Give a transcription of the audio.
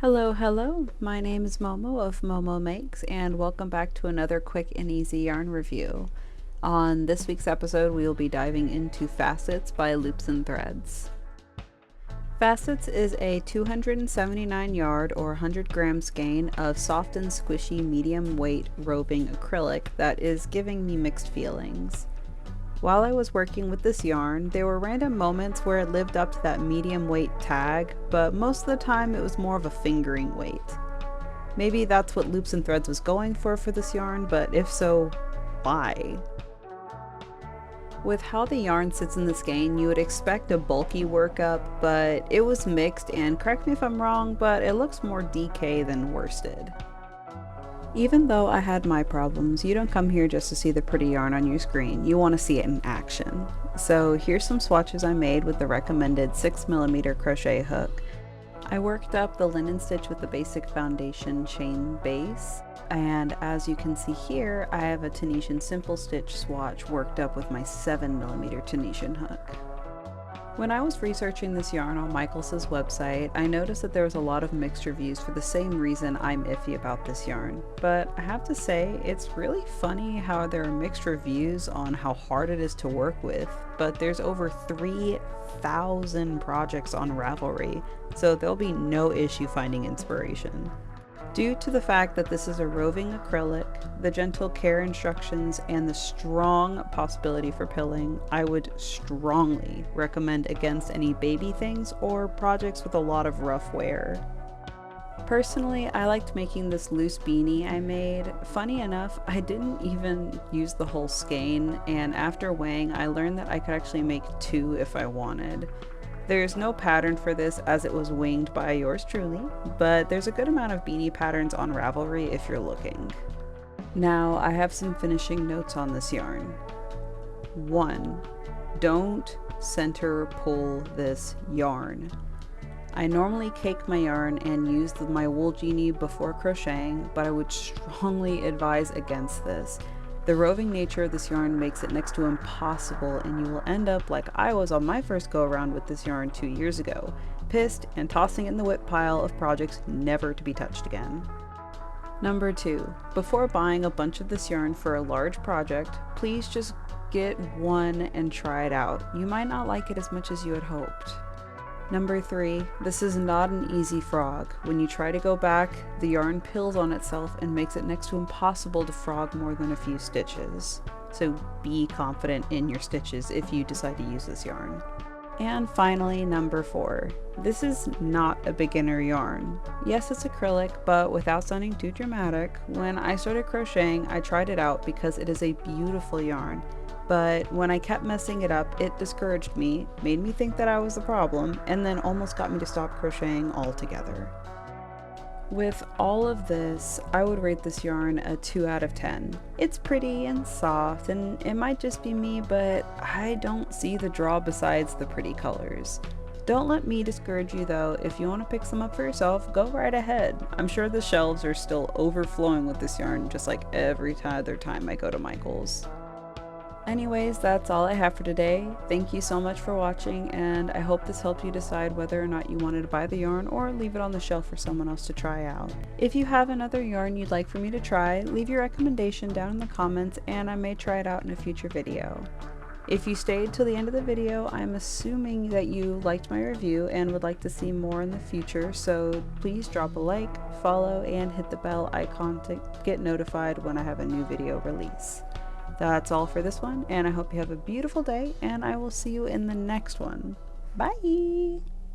Hello, my name is Momo of Momo Makes, and welcome back to another quick and easy yarn review. On this week's episode, we will be diving into Facets by Loops and Threads. Facets is a 279 yard or 100 gram skein of soft and squishy medium weight roving acrylic that is giving me mixed feelings. While I was working with this yarn, there were random moments where it lived up to that medium weight tag, but most of the time it was more of a fingering weight. Maybe that's what Loops and Threads was going for this yarn, but if so, why? With how the yarn sits in the skein, you would expect a bulky workup, but it was mixed, and correct me if I'm wrong, but it looks more DK than worsted. Even though I had my problems, you don't come here just to see the pretty yarn on your screen, you want to see it in action. So here's some swatches I made with the recommended 6mm crochet hook. I worked up the linen stitch with the basic foundation chain base, and as you can see here, I have a Tunisian simple stitch swatch worked up with my 7mm Tunisian hook. When I was researching this yarn on Michaels' website, I noticed that there was a lot of mixed reviews for the same reason I'm iffy about this yarn. But I have to say, it's really funny how there are mixed reviews on how hard it is to work with, but there's over 3,000 projects on Ravelry, so there'll be no issue finding inspiration. Due to the fact that this is a roving acrylic, the gentle care instructions, and the strong possibility for pilling, I would strongly recommend against any baby things or projects with a lot of rough wear. Personally, I liked making this loose beanie I made. Funny enough, I didn't even use the whole skein, and after weighing, I learned that I could actually make two if I wanted. There's no pattern for this as it was winged by yours truly, but there's a good amount of beanie patterns on Ravelry if you're looking. Now, I have some finishing notes on this yarn. 1. Don't center pull this yarn. I normally cake my yarn and use my wool genie before crocheting, but I would strongly advise against this. The roving nature of this yarn makes it next to impossible, and you will end up like I was on my first go around with this yarn 2 years ago, pissed and tossing it in the whip pile of projects never to be touched again. Number 2, before buying a bunch of this yarn for a large project, please just get one and try it out. You might not like it as much as you had hoped. Number 3, this is not an easy frog. When you try to go back, the yarn pills on itself and makes it next to impossible to frog more than a few stitches. So be confident in your stitches if you decide to use this yarn. And finally, number 4, this is not a beginner yarn. Yes, it's acrylic, but without sounding too dramatic, when I started crocheting, I tried it out because it is a beautiful yarn. But when I kept messing it up, it discouraged me, made me think that I was the problem, and then almost got me to stop crocheting altogether. With all of this, I would rate this yarn a 2 out of 10. It's pretty and soft, and it might just be me, but I don't see the draw besides the pretty colors. Don't let me discourage you though. If you want to pick some up for yourself, go right ahead. I'm sure the shelves are still overflowing with this yarn, just like every other time I go to Michaels. Anyways, that's all I have for today. Thank you so much for watching, and I hope this helped you decide whether or not you wanted to buy the yarn or leave it on the shelf for someone else to try out. If you have another yarn you'd like for me to try, leave your recommendation down in the comments and I may try it out in a future video. If you stayed till the end of the video, I'm assuming that you liked my review and would like to see more in the future, so please drop a like, follow, and hit the bell icon to get notified when I have a new video release. That's all for this one, and I hope you have a beautiful day, and I will see you in the next one. Bye!